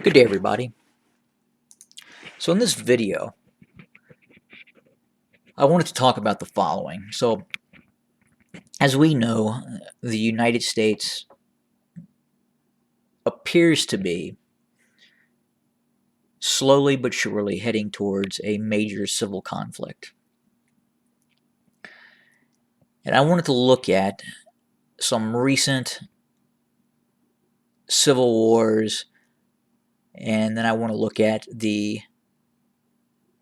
Good day, everybody. So in this video, I wanted to talk about the following. So as we know, the United States appears to be slowly but surely heading towards a major civil conflict. And I wanted to look at some recent civil wars, and then I want to look at the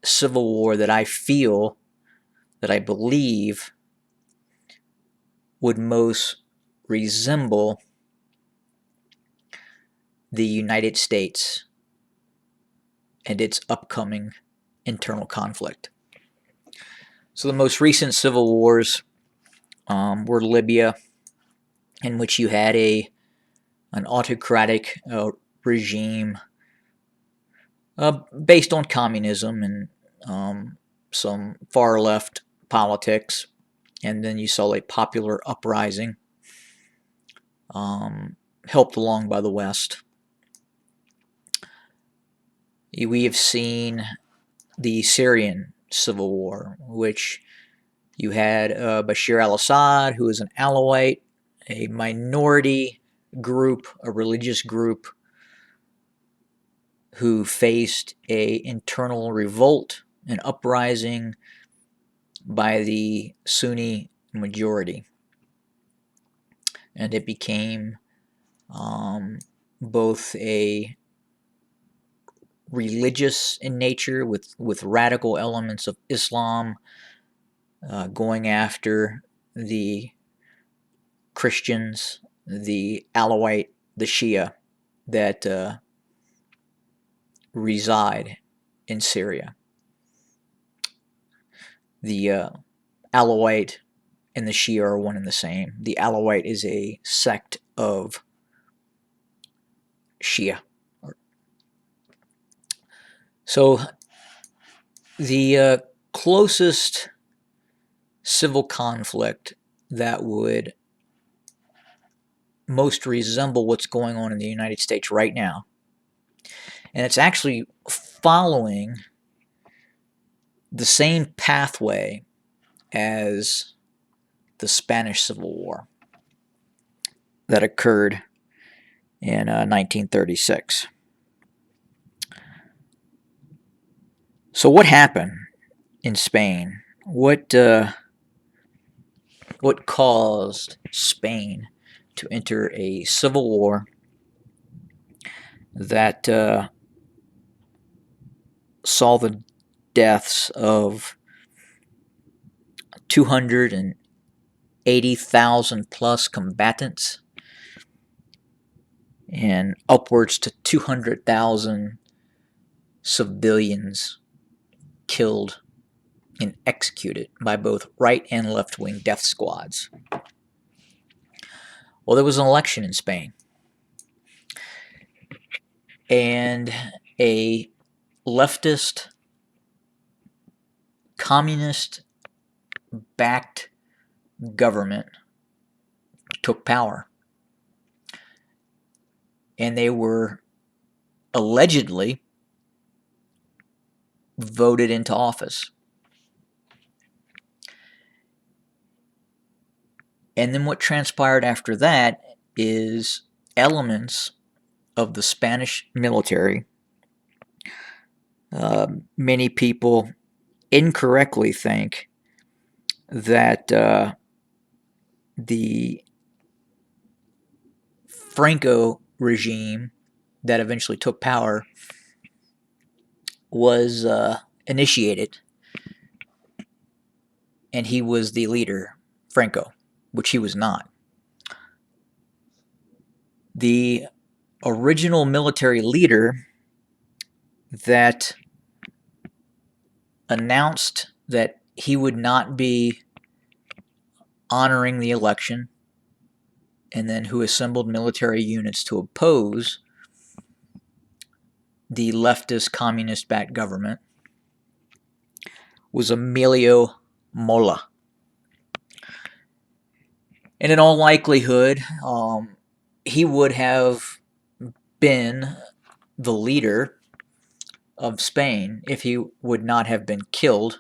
civil war that I feel, that I believe would most resemble the United States and its upcoming internal conflict. So the most recent civil wars were Libya, in which you had an autocratic regime based on communism and some far left politics, and then you saw a popular uprising helped along by the West. We have seen the Syrian civil war, which you had Bashar al-Assad, who is an Alawite, a minority group, a religious group, who faced an internal revolt, an uprising by the Sunni majority. And it became both a religious in nature with radical elements of Islam going after the Christians, the Alawite, the Shia that reside in Syria. The Alawite and the Shia are one and the same. The Alawite is a sect of Shia. So the closest civil conflict that would most resemble what's going on in the United States right now, and it's actually following the same pathway as the Spanish Civil War that occurred in 1936. So what happened in Spain? What caused Spain to enter a civil war that saw the deaths of 280,000 plus combatants and upwards to 200,000 civilians killed and executed by both right and left wing death squads? Well, there was an election in Spain, and a leftist, communist backed government took power, and they were allegedly voted into office. And then what transpired after that is elements of the Spanish military. Many people incorrectly think that the Franco regime that eventually took power was initiated, and he was the leader, Franco, which he was not. The original military leader that announced that he would not be honoring the election, and then who assembled military units to oppose the leftist communist-backed government, was Emilio Mola. And in all likelihood, he would have been the leader of Spain if he would not have been killed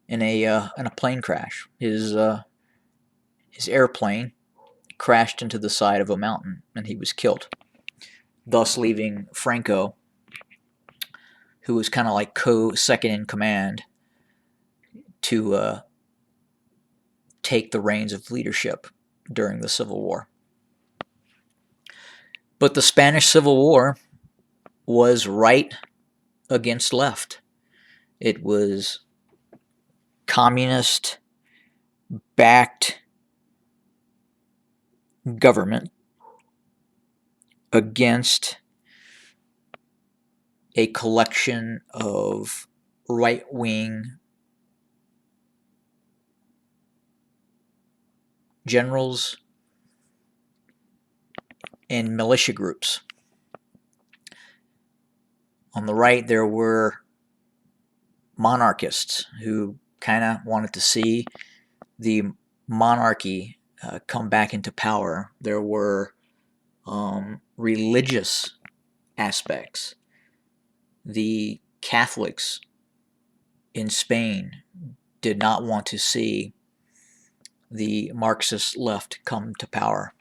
in a plane crash. His airplane crashed into the side of a mountain, and he was killed, thus leaving Franco, who was kind of like second in command, to take the reins of leadership during the Civil War. But the Spanish Civil War was right against left. It was communist-backed government against a collection of right-wing generals and militia groups. On the right, there were monarchists who kind of wanted to see the monarchy come back into power. There were religious aspects. The Catholics in Spain did not want to see the Marxist left come to power.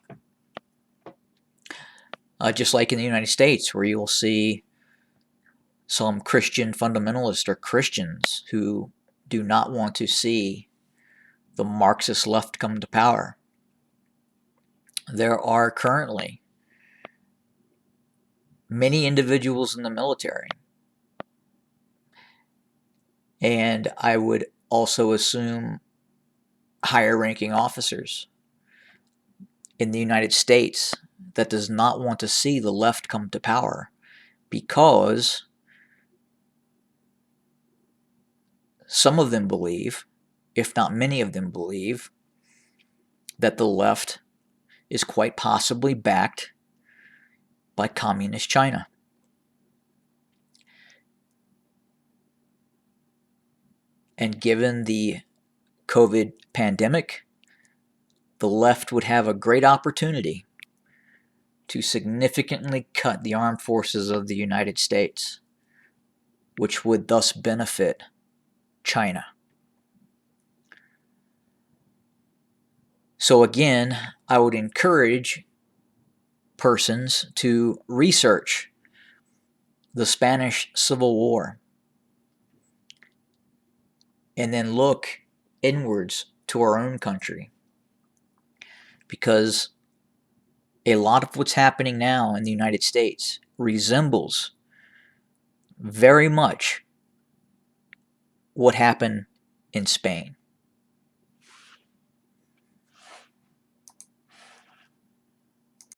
Just like in the United States, where you'll see some Christian fundamentalists or Christians who do not want to see the Marxist left come to power. There are currently many individuals in the military, and I would also assume higher ranking officers in the United States that does not want to see the left come to power, because some of them believe, if not many of them believe, that the left is quite possibly backed by communist China. And given the COVID pandemic, the left would have a great opportunity to significantly cut the armed forces of the United States, which would thus benefit China. So again, I would encourage persons to research the Spanish Civil War and then look inwards to our own country, because a lot of what's happening now in the United States resembles very much what happened in Spain.